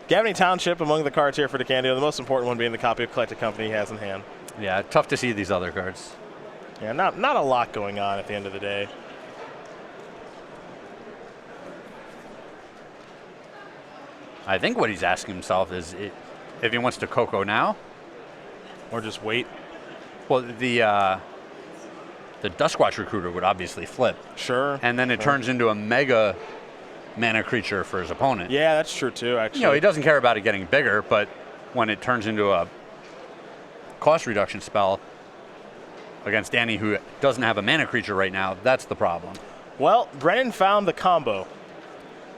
Gavney Township among the cards here for DeCandio, the most important one being the copy of Collected Company he has in hand. Yeah, tough to see these other cards. Yeah, not a lot going on at the end of the day. I think what he's asking himself is if he wants to Coco now. Or just wait. Well, the Duskwatch Recruiter would obviously flip. Sure. And then it turns into a mega mana creature for his opponent. Yeah, that's true too, actually. You know, he doesn't care about it getting bigger, but when it turns into a cost reduction spell against Danny, who doesn't have a mana creature right now, that's the problem. Well, Brennan found the combo.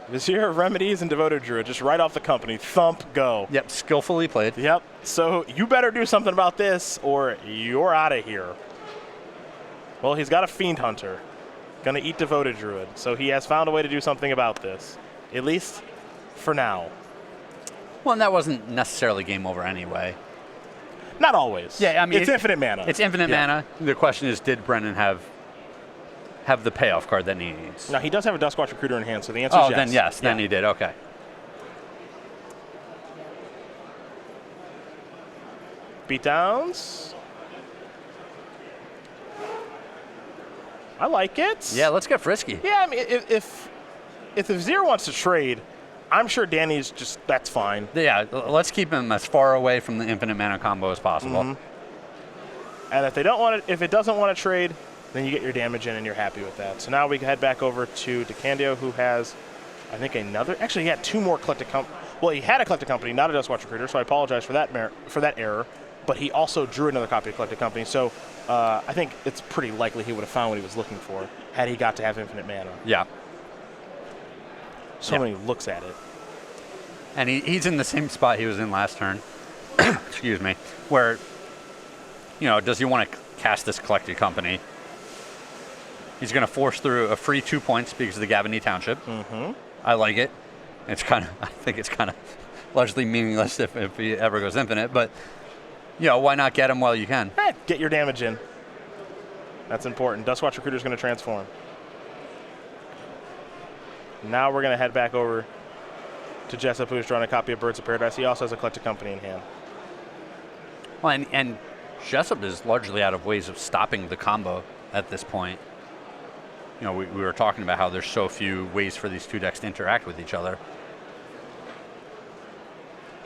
Vizier of Remedies and Devoted Druid, just right off the company. Thump, go. Yep, skillfully played. Yep. So you better do something about this or you're out of here. Well, he's got a Fiend Hunter. Gonna eat Devoted Druid. So he has found a way to do something about this. At least for now. Well, and that wasn't necessarily game over anyway. Not always. Yeah, I mean, it's infinite mana. It's infinite mana. The question is, did Brennan have the payoff card that he needs? Now, he does have a Duskwatch Recruiter in hand, so the answer is yes. Then yes. Then he did. Okay. Beatdowns. I like it. Yeah, let's get frisky. Yeah, I mean, if the Vizier wants to trade, I'm sure Danny's just, that's fine. Yeah, let's keep him as far away from the infinite mana combo as possible. Mm-hmm. And if they don't want it, if it doesn't want to trade, then you get your damage in and you're happy with that. So now we head back over to DeCandio, who has, I think, another. Actually, he had two more Collected Company. Well, he had a Collected Company, not a Duskwatch Recruiter, so I apologize for that error. But he also drew another copy of Collected Company, so I think it's pretty likely he would have found what he was looking for had he got to have infinite mana. Yeah. So many looks at it. And he's in the same spot he was in last turn. Excuse me. Where, you know, does he want to cast this Collected Company? He's going to force through a free 2 points because of the Gavney Township. Mm-hmm. I like it. I think it's kind of largely meaningless if he ever goes infinite, but, you know, why not get him while you can? Get your damage in. That's important. Duskwatch Recruiter's going to transform. Now we're going to head back over to Jessup, who's drawing a copy of Birds of Paradise. He also has a Collected Company in hand. Well, and Jessup is largely out of ways of stopping the combo at this point. You know, we were talking about how there's so few ways for these two decks to interact with each other.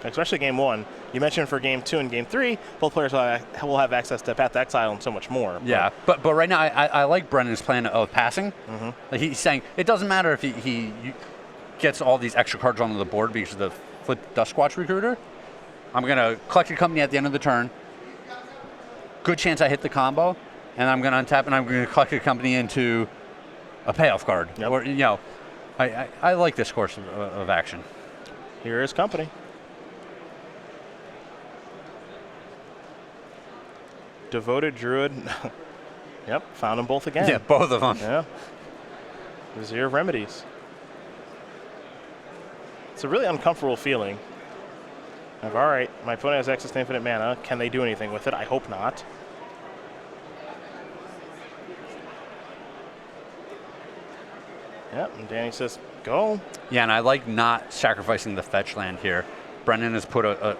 Especially Game 1. You mentioned for Game 2 and Game 3, both players will have access to Path to Exile and so much more. Yeah, but right now I like Brennan's plan of passing. Mm-hmm. Like he's saying it doesn't matter if he gets all these extra cards onto the board because of the flip Duskwatch Recruiter. I'm going to collect a company at the end of the turn. Good chance I hit the combo, and I'm going to untap and I'm going to collect a company into a payoff card. Yep. Or, you know, I like this course of action. Here is company. Devoted Druid. Yep, found them both again. Yeah, both of them. Yeah. Vizier of Remedies. It's a really uncomfortable feeling. Of, all right, my opponent has access to infinite mana. Can they do anything with it? I hope not. Yep, and Danny says, go. Yeah, and I like not sacrificing the fetch land here. Brennan has put a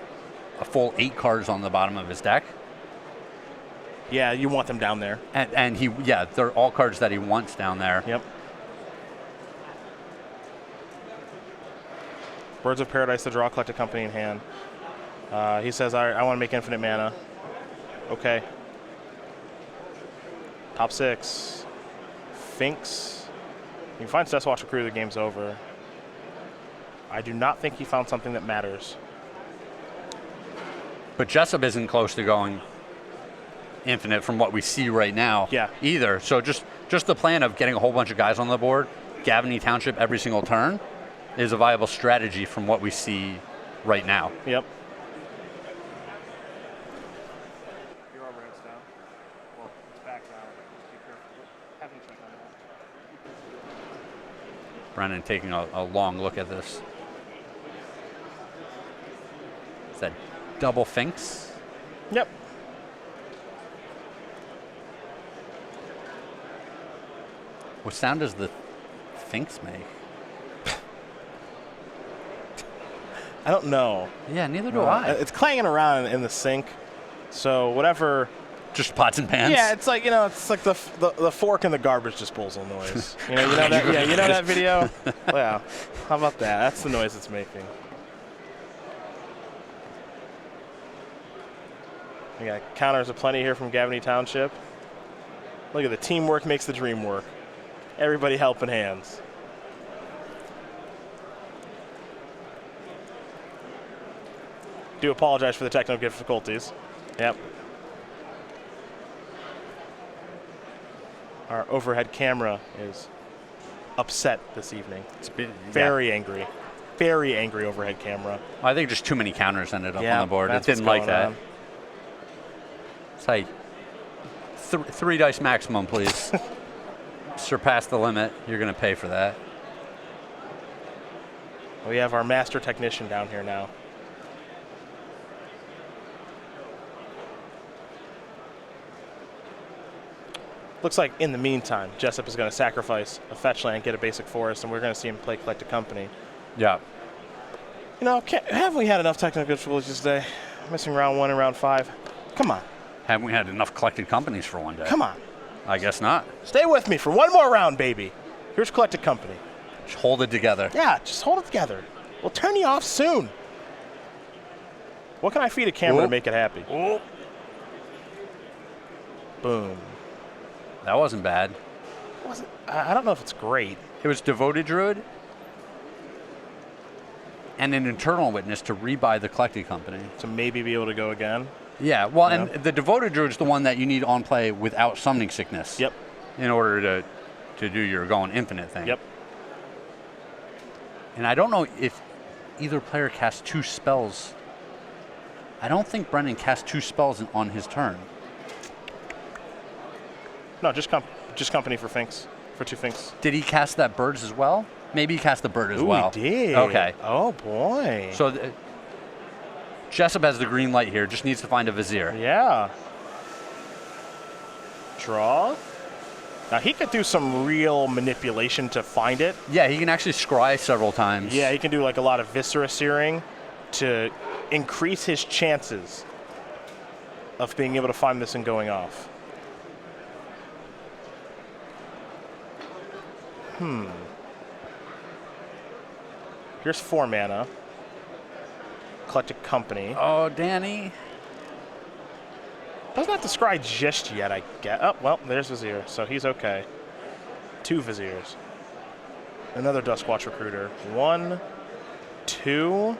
full 8 cards on the bottom of his deck. Yeah, you want them down there. And they're all cards that he wants down there. Yep. Birds of Paradise to draw, Collected Company in hand. He says, all right, I want to make infinite mana. Okay. Top 6. Finks. He finds Duskwatch Recruiter, the game's over. I do not think he found something that matters. But Jessup isn't close to going infinite from what we see right now either. So just the plan of getting a whole bunch of guys on the board, Gavney Township every single turn, is a viable strategy from what we see right now. Yep. Brennan taking a long look at this. Is that double Finks? Yep. What sound does the Finks make? I don't know. Yeah, neither do I. It's clanging around in the sink. So whatever. Just pots and pans? Yeah, it's like, it's like the fork in the garbage disposal noise. You know that? Yeah, you know that video? Yeah. How about that? That's the noise it's making. We got counters aplenty here from Gavaney Township. Look at the teamwork makes the dream work. Everybody helping hands. Do apologize for the technical difficulties. Yep. Our overhead camera is upset this evening. It's been very angry. Very angry overhead camera. I think just too many counters ended up on the board. It didn't like that. It's like 3 dice maximum, please. Surpass the limit. You're going to pay for that. We have our master technician down here now. Looks like in the meantime, Jessup is going to sacrifice a fetch land, get a basic forest, and we're going to see him play Collected Company. Yeah. Haven't we had enough technical difficulties today? Missing round 1 and round 5. Come on. Haven't we had enough Collected Companies for one day? Come on. I guess not. Stay with me for one more round, baby. Here's Collected Company. Just hold it together. Yeah, just hold it together. We'll turn you off soon. What can I feed a camera to make it happy? Boom. That wasn't bad. I don't know if it's great. It was Devoted Druid and an Internal Witness to rebuy the Collected Company. To maybe be able to go again. Yeah, well, and the Devoted Druid is the one that you need on play without Summoning Sickness. Yep. In order to do your going infinite thing. Yep. And I don't know if either player casts 2 spells. I don't think Brennan cast 2 spells on his turn. No, just Company for Finks, for 2 Finks. Did he cast that Birds as well? Maybe he cast the Bird as well. He did. Okay. Oh, boy. So Jessup has the green light here, just needs to find a Vizier. Yeah. Draw. Now, he could do some real manipulation to find it. Yeah, he can actually scry several times. Yeah, he can do like a lot of Viscera Searing to increase his chances of being able to find this and going off. Here's 4 mana. Collected Company. Oh, Danny. Doesn't have to scry just yet, I get. Oh, well, there's Vizier, so he's okay. 2 Viziers. Another Duskwatch Recruiter. 1, 2.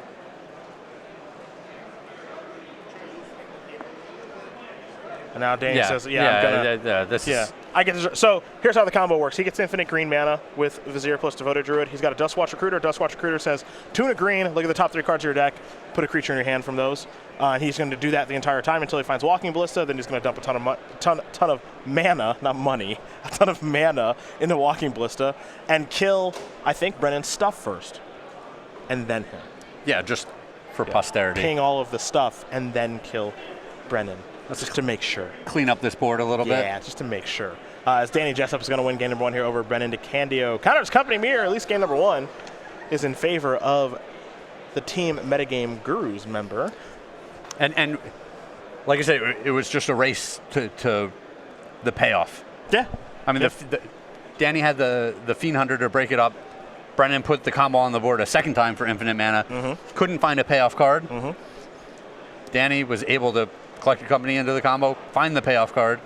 And now Danny says, I'm gonna. This is. I get to, so here's how the combo works. He gets infinite green mana with Vizier plus Devoted Druid. He's got a Duskwatch Recruiter. Duskwatch Recruiter says, tune a green, look at the top 3 cards of your deck, put a creature in your hand from those. And he's going to do that the entire time until he finds Walking Ballista. Then he's going to dump a ton of mana, not money, a ton of mana into Walking Ballista and kill, I think, Brennan's stuff first. And then him. Yeah, just for posterity. Ping all of the stuff and then kill Brennan. Just to make sure. Clean up this board a little bit. Yeah, just to make sure. As Danny Jessup is going to win game number 1 here over Brennan DeCandio. Counters Company Mirror, at least game number 1, is in favor of the Team Metagame Gurus member. And like I said, it was just a race to the payoff. Yeah. I mean, Danny had the Fiend Hunter to break it up. Brennan put the combo on the board a second time for infinite mana. Couldn't find a payoff card. Danny was able to collect your company into the combo, find the payoff card,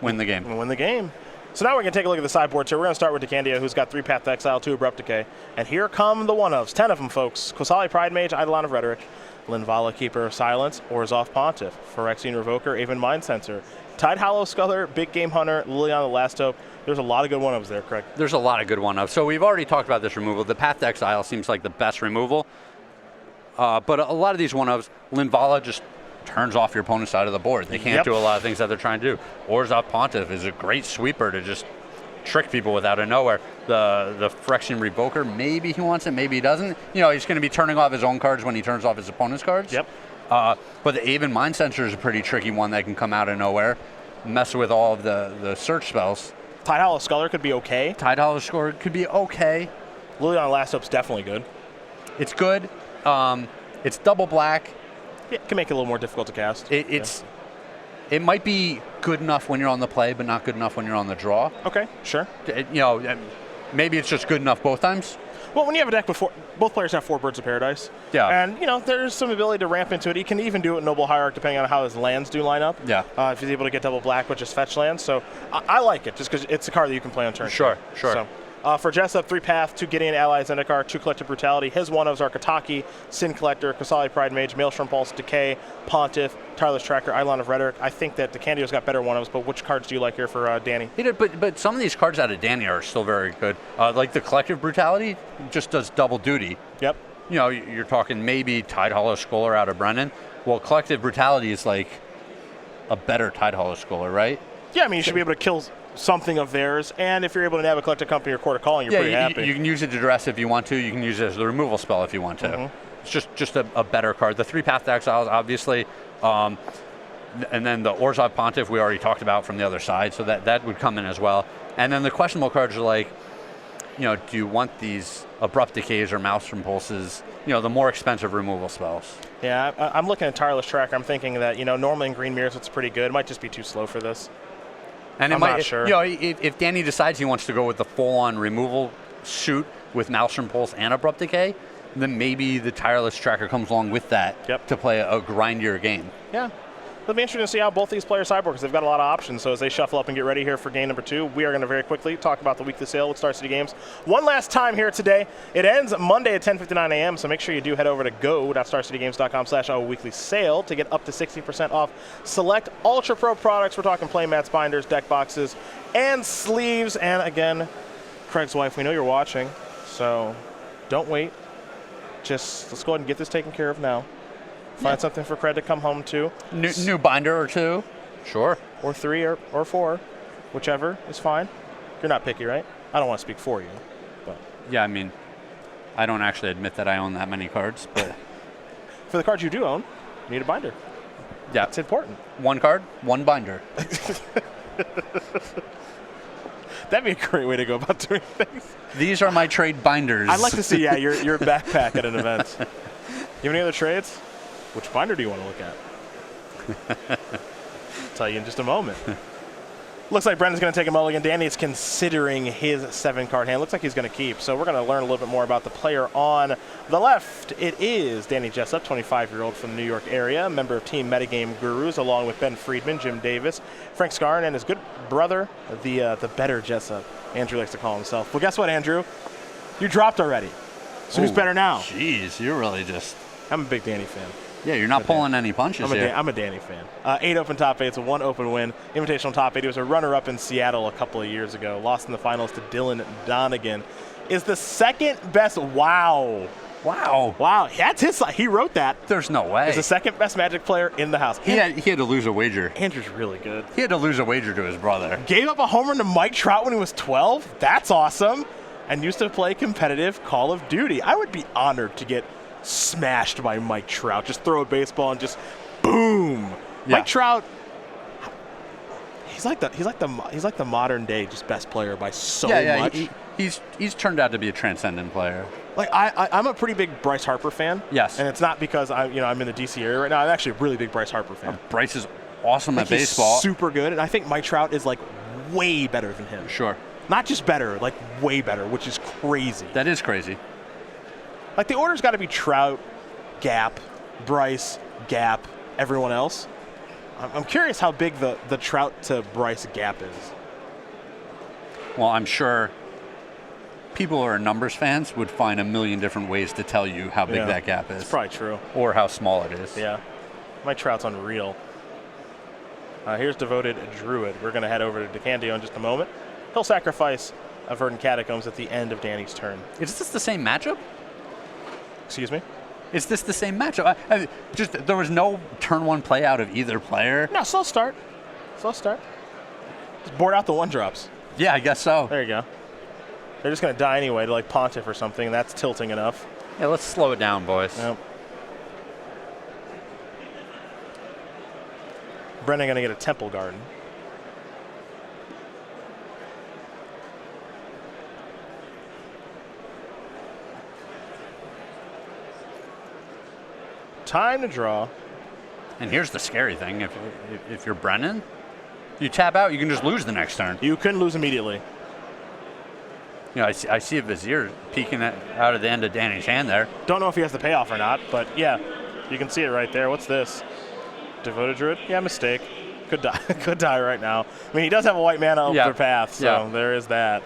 win the game. And win the game. So now we're going to take a look at the sideboard. So we're going to start with DeCandio, who's got 3 Path to Exile, 2 Abrupt Decay. And here come the one-ofs, 10 of them, folks. Kosali Pride Mage, Eidolon of Rhetoric, Linvala Keeper of Silence, Orzhov Pontiff, Phyrexian Revoker, Aven Mind Sensor, Tide Hollow Sculler, Big Game Hunter, Liliana the Last Hope. There's a lot of good one-ofs there, Craig. There's a lot of good one-ofs. So we've already talked about this removal. The Path to Exile seems like the best removal. But a lot of these one-ofs, Linvala just turns off your opponent's side of the board. They can't do a lot of things that they're trying to do. Orzhov Pontiff is a great sweeper to just trick people with out of nowhere. The Phyrexian Revoker, maybe he wants it, maybe he doesn't. You know, he's going to be turning off his own cards when he turns off his opponent's cards. But the Aven Mind Sensor is a pretty tricky one that can come out of nowhere, mess with all of the search spells. Tide Hollow Sculler could be okay. Tide Hollow Sculler could be okay. Liliana Last Hope's definitely good. It's good. It's double black. Yeah, it can make it a little more difficult to cast. It might be good enough when you're on the play, but not good enough when you're on the draw. Okay, sure. Maybe it's just good enough both times. Well, when you have a deck before, both players have 4 Birds of Paradise. Yeah. And, there's some ability to ramp into it. He can even do it in Noble Hierarch depending on how his lands do line up. Yeah. If he's able to get double black with just fetch lands. So I like it just because it's a card that you can play on turn. Sure. So, for Jessup, 3 Path, 2 Gideon Allies, Zendikar, 2 Collective Brutality. His one-ofs are Kataki, Sin Collector, Kasali Pride Mage, Maelstrom Pulse, Decay, Pontiff, Tireless Tracker, Eidolon of Rhetoric. I think that DeCandio's got better one-ofs, but which cards do you like here for Danny? But some of these cards out of Danny are still very good. Like the Collective Brutality just does double duty. Yep. You're talking maybe Tide Hollow Scholar out of Brennan. Well, Collective Brutality is like a better Tide Hollow Scholar, right? Yeah, I mean, you should be able to kill something of theirs, and if you're able to nab a Collective Company or Court of Calling, you're pretty happy. You can use it to dress if you want to. You can use it as the removal spell if you want to. Mm-hmm. It's just a better card. The 3 Path to Exiles, obviously, and then the Orzhov Pontiff we already talked about from the other side, so that would come in as well. And then the questionable cards are like, do you want these Abrupt Decays or Maelstrom Pulses, the more expensive removal spells? Yeah, I'm looking at Tireless Tracker. I'm thinking that, normally in Green Mirrors it's pretty good. It might just be too slow for this. And I'm not sure. If Danny decides he wants to go with the full-on removal suit with Maelstrom Pulse and Abrupt Decay, then maybe the Tireless Tracker comes along with that to play a grindier game. Yeah. It'll be interesting to see how both these players sideboard because they've got a lot of options. So as they shuffle up and get ready here for game number 2, we are going to very quickly talk about the weekly sale with Star City Games. One last time here today. It ends Monday at 10:59 a.m., so make sure you do head over to go.starcitygames.com/weekly sale to get up to 60% off select Ultra Pro products. We're talking playmats, binders, deck boxes, and sleeves. And again, Craig's wife, we know you're watching, so don't wait. Just let's go ahead and get this taken care of now. Find something for Craig to come home to. New binder or 2. Sure. Or 3 or 4. Whichever is fine. You're not picky, right? I don't want to speak for you. But yeah, I mean, I don't actually admit that I own that many cards, but for the cards you do own, you need a binder. Yeah. It's important. 1 card, 1 binder. That'd be a great way to go about doing things. These are my trade binders. I'd like to see, your backpack at an event. You have any other trades? Which binder do you want to look at? I'll tell you in just a moment. Looks like Brennan's going to take a mulligan. Danny is considering his 7-card hand. Looks like he's going to keep. So we're going to learn a little bit more about the player on the left. It is Danny Jessup, 25-year-old from the New York area, member of Team Metagame Gurus, along with Ben Friedman, Jim Davis, Frank Scarn, and his good brother, the better Jessup, Andrew likes to call himself. Well, guess what, Andrew? You dropped already. So who's better now? Jeez, you're really just... I'm a big Danny fan. Yeah, you're not pulling any punches here. I'm a Danny fan. 8 open top 8s, a 1 open win. Invitational top 8. He was a runner-up in Seattle a couple of years ago. Lost in the finals to Dylan Donegan. Is the second best. Wow. That's his. He wrote that. There's no way. He's the second best Magic player in the house. He had to lose a wager. Andrew's really good. He had to lose a wager to his brother. Gave up a home run to Mike Trout when he was 12. That's awesome. And used to play competitive Call of Duty. I would be honored to get smashed by Mike Trout. Just throw a baseball and just boom. Yeah. Mike Trout. He's like the modern day just best player by so much. He's turned out to be a transcendent player. Like I'm a pretty big Bryce Harper fan. Yes. And it's not because I'm in the DC area right now. I'm actually a really big Bryce Harper fan. Bryce is awesome at baseball. He's super good, and I think Mike Trout is like way better than him. Sure. Not just better, like way better, which is crazy. That is crazy. Like the order's got to be Trout, Gap, Bryce, Gap, everyone else. I'm curious how big the Trout to Bryce gap is. Well, I'm sure people who are numbers fans would find a million different ways to tell you how big that gap is. It's probably true. Or how small it is. Yeah. Mike Trout's unreal. Here's Devoted Druid. We're going to head over to DeCandio in just a moment. He'll sacrifice a Verdant Catacombs at the end of Danny's turn. Is this the same matchup? Excuse me? Is this the same matchup? There was no turn 1 play out of either player. No, slow start. Just board out the 1-drops. Yeah, I guess so. There you go. They're just going to die anyway to like Pontiff or something. That's tilting enough. Yeah, let's slow it down, boys. Yep. Brennan going to get a Temple Garden. time to draw. And here's the scary thing: if you're Brennan, you tap out, you can just lose the next turn. You couldn't lose immediately. You know, I see a Vizier peeking out of the end of Danny's hand there. Don't know if he has the payoff or not, but yeah, you can see it right there. What's this? Devoted Druid? Yeah, mistake. Could die. Could die right now. I mean, he does have a white mana over path, so there is that.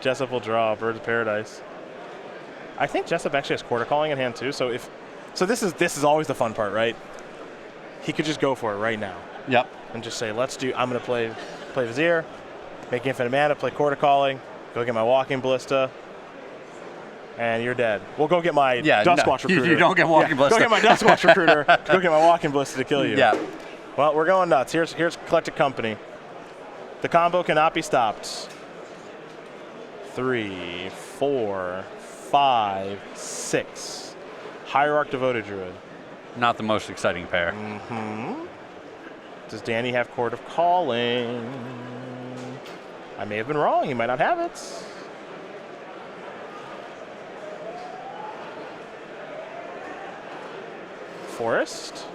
Jessup will draw. Birds of Paradise. I think Jessup actually has Quarter Calling in hand too. So this is always the fun part, right? He could just go for it right now. Yep. And just say, I'm going to play Vizier, make infinite mana, play Quarter Calling, go get my Walking Ballista, and you're dead. We'll go get my Duskwatch Recruiter. You don't get Walking Ballista. Go get my Duskwatch Recruiter. Go get my Walking Ballista to kill you. Yeah. Well, we're going nuts. Here's Collected Company. The combo cannot be stopped. 3, 4, 5, 6. Hierarch Devoted Druid. Not the most exciting pair. Mm-hmm. Does Danny have Court of Calling? I may have been wrong. He might not have it. Forest.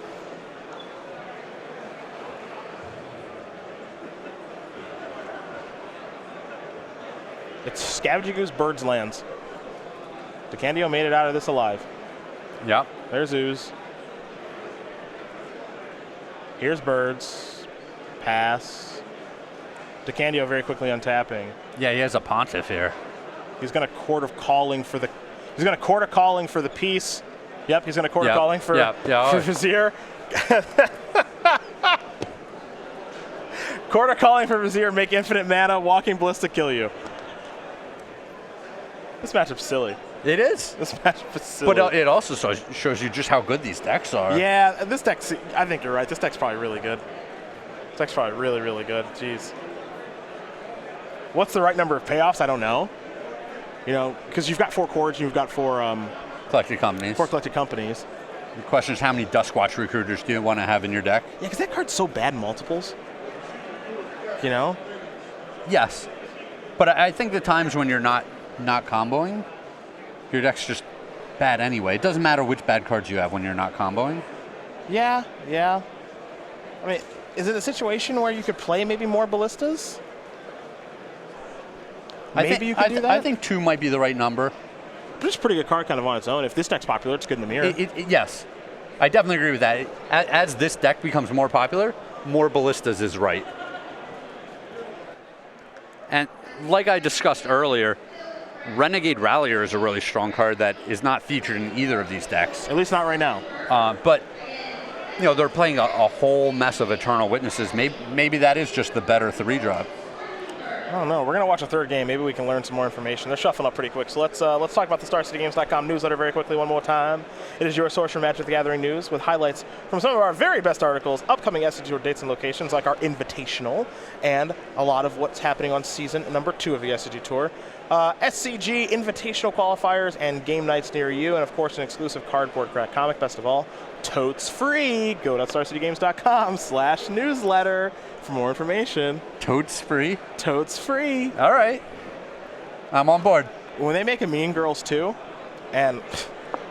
It's Scavenging Ooze, Birds, Lands. DeCandio made it out of this alive. Yep. There's Ooze. Here's Birds. Pass. DeCandio very quickly untapping. Yeah, he has a Pontiff here. He's going to Court of Calling for the. He's going to Court of Calling for the piece. Yep, he's going to Court of Calling for Vizier. Court of Calling for Vizier, make infinite mana, Walking Ballista, kill you. This matchup's silly. It is. This matchup is silly. But it also shows you just how good these decks are. Yeah, this deck, I think you're right. This deck's probably really good. This deck's probably really, really good. Jeez. What's the right number of payoffs? I don't know. You know, because you've got 4 chords and you've got 4 collected companies. 4 collected companies. The question is, how many Duskwatch Recruiters do you want to have in your deck? Yeah, because that card's so bad in multiples. You know? Yes. But I think the times when you're not comboing, your deck's just bad anyway. It doesn't matter which bad cards you have when you're not comboing. Yeah. I mean, is it a situation where you could play maybe more ballistas? Maybe you could do that? I think 2 might be the right number. But it's a pretty good card kind of on its own. If this deck's popular, it's good in the mirror. Yes. I definitely agree with that. As this deck becomes more popular, more ballistas is right. And like I discussed earlier, Renegade Rallier is a really strong card that is not featured in either of these decks. At least not right now. But you know, they're playing a whole mess of Eternal Witnesses. Maybe that is just the better 3-drop. I don't know. We're going to watch a third game. Maybe we can learn some more information. They're shuffling up pretty quick. So let's talk about the StarCityGames.com newsletter very quickly one more time. It is your source for Magic the Gathering news with highlights from some of our very best articles, upcoming SCG Tour dates and locations like our Invitational, and a lot of what's happening on season number 2 of the SCG Tour. SCG Invitational qualifiers and game nights near you, and of course an exclusive cardboard crack comic, best of all, totes free. Go to StarCityGames.com/newsletter for more information. Totes free? Totes free. All right. I'm on board. When they make a Mean Girls 2, and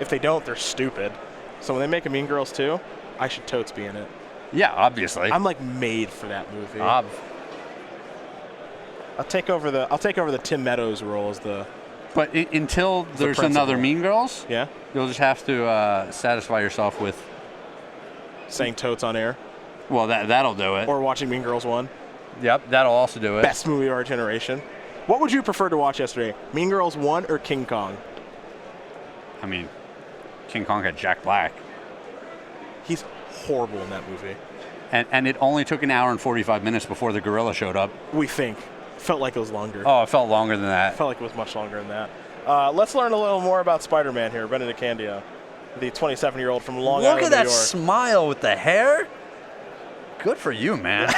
if they don't, they're stupid. So when they make a Mean Girls 2, I should totes be in it. Yeah, obviously. I'm like made for that movie. I'll take over the Tim Meadows role as the. But until there's another Mean Girls, yeah, you'll just have to satisfy yourself with saying totes on air. Well, that'll do it. Or watching Mean Girls 1. Yep, that'll also do it. Best movie of our generation. What would you prefer to watch yesterday, Mean Girls 1 or King Kong? I mean, King Kong had Jack Black. He's horrible in that movie. And it only took an hour and 45 minutes before the gorilla showed up. We think. Felt like it was longer. Oh, it felt longer than that. Felt like it was much longer than that. Let's learn a little more about Spider-Man here, Brennan DeCandio, the 27-year-old from Long Island, New York. Look at that smile with the hair. Good for you, man.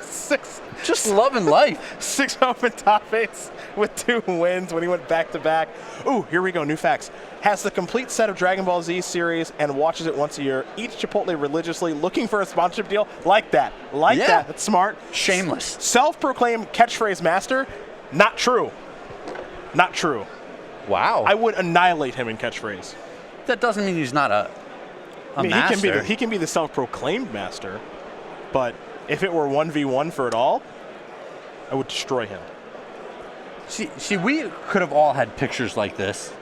6. Just loving life. 6 open top 8s with 2 wins when he went back-to-back. Ooh, here we go, new facts. Has the complete set of Dragon Ball Z series and watches it once a year. Eats Chipotle religiously, looking for a sponsorship deal. Like that. That. That's smart. Shameless. Self-proclaimed catchphrase master. Not true. Not true. Wow. I would annihilate him in catchphrase. That doesn't mean he's not a I mean, master. he can be the self-proclaimed master, but if it were 1v1 for it all, I would destroy him. See, we could have all had pictures like this.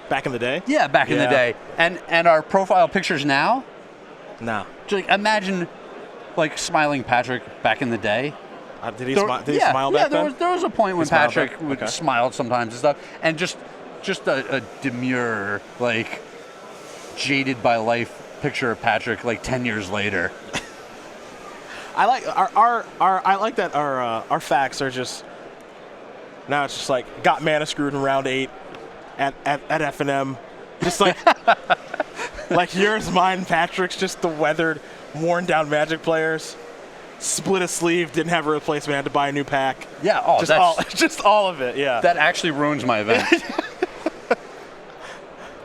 Back in the day? Yeah, back in the day. And our profile pictures now, Nah. like, imagine like smiling Patrick back in the day. Did he smile back then? There was a point when smiled Patrick back? smiled sometimes and stuff, and just a demure, like, jaded by life picture of Patrick like 10 years later. I like I like that our facts are just now it's just like got mana screwed in round 8 at F&M, just like like yours, mine, Patrick's, just the weathered, worn down Magic players. Split a sleeve, didn't have a replacement, had to buy a new pack. Yeah, just all of it. Yeah, that actually ruins my event.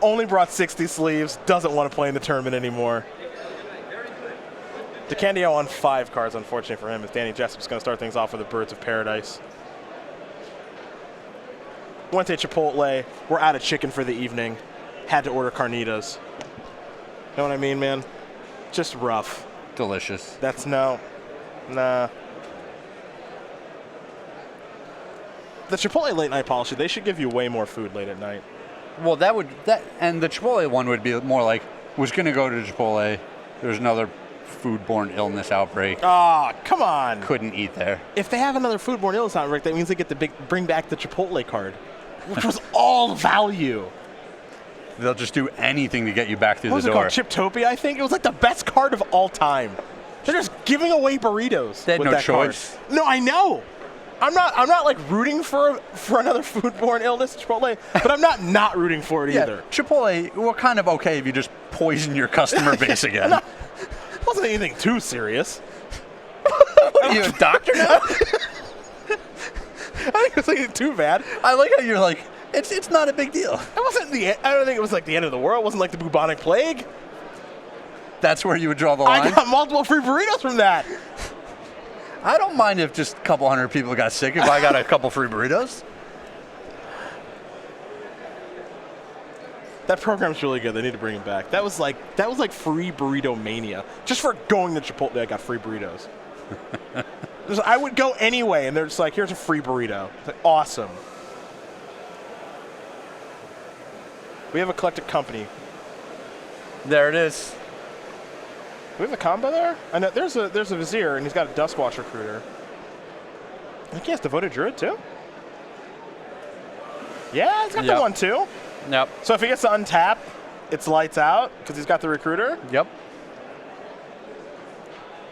Only brought 60 sleeves, doesn't want to play in the tournament anymore. DeCandio on 5 cards, unfortunately for him, as Danny Jessup's going to start things off with the Birds of Paradise. Went to Chipotle, we're out of chicken for the evening, had to order carnitas. Know what I mean, man? Just rough. Delicious. That's nah. The Chipotle late night policy, they should give you way more food late at night. Well, and the Chipotle one would be more like, was going to go to Chipotle, there's another foodborne illness outbreak. Ah, come on. Couldn't eat there. If they have another foodborne illness outbreak, that means they get to bring back the Chipotle card, which was all value. They'll just do anything to get you back through What was the it door. called? Chiptopia, I think? It was like the best card of all time. They're just giving away burritos. They had with no that choice. Card. No, I know. I'm not like rooting for another foodborne illness, Chipotle, but I'm not rooting for it either. Chipotle, we're kind of okay if you just poison your customer base again. It wasn't anything too serious. What are you, a doctor now? I think it was like too bad. I like how you're like, it's not a big deal. It wasn't I don't think it was like the end of the world. It wasn't like the bubonic plague. That's where you would draw the line? I got multiple free burritos from that. I don't mind if just a couple hundred people got sick if I got a couple free burritos. That program's really good. They need to bring it back. That was like free burrito mania. Just for going to Chipotle, I got free burritos. I would go anyway, and they're just like, here's a free burrito. It's like, awesome. We have a collected company. There it is. Do we have a combo there? I know there's a Vizier, and he's got a Duskwatch Recruiter. I think he has Devoted Druid too. Yeah, he's got the 1/2. Yep. So if he gets to untap, it's lights out because he's got the Recruiter. Yep.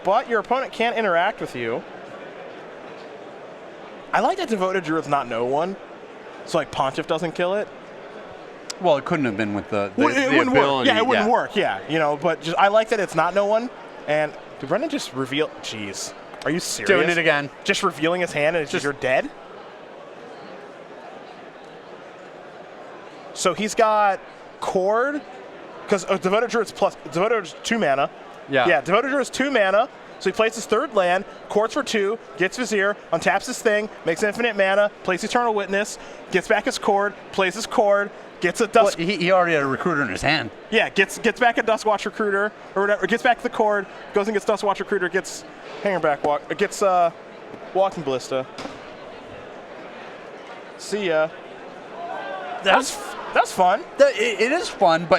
But your opponent can't interact with you. I like that Devoted Druid's not no one, so like Pontiff doesn't kill it. Well, it couldn't have been with the It wouldn't ability. work. Yeah, it wouldn't work. Yeah, but just I like that it's not no one. And did Brennan just reveal? Jeez, are you serious? Doing it again. Just revealing his hand and it's just you're dead. So he's got Cord, because Devoted Druid's Devoted Druid's 2 mana. Yeah, Devoted Druid's 2 mana. So he plays his 3rd land, Quartz for 2, gets Vizier, untaps his thing, makes infinite mana, plays Eternal Witness, gets back his Cord, plays his Cord, gets a Dusk. Well, he already had a Recruiter in his hand. Yeah, gets back a Duskwatch Recruiter or whatever. Gets back the Cord, goes and gets Duskwatch Recruiter, gets gets Walking Ballista. See ya. That's fun. It is fun, but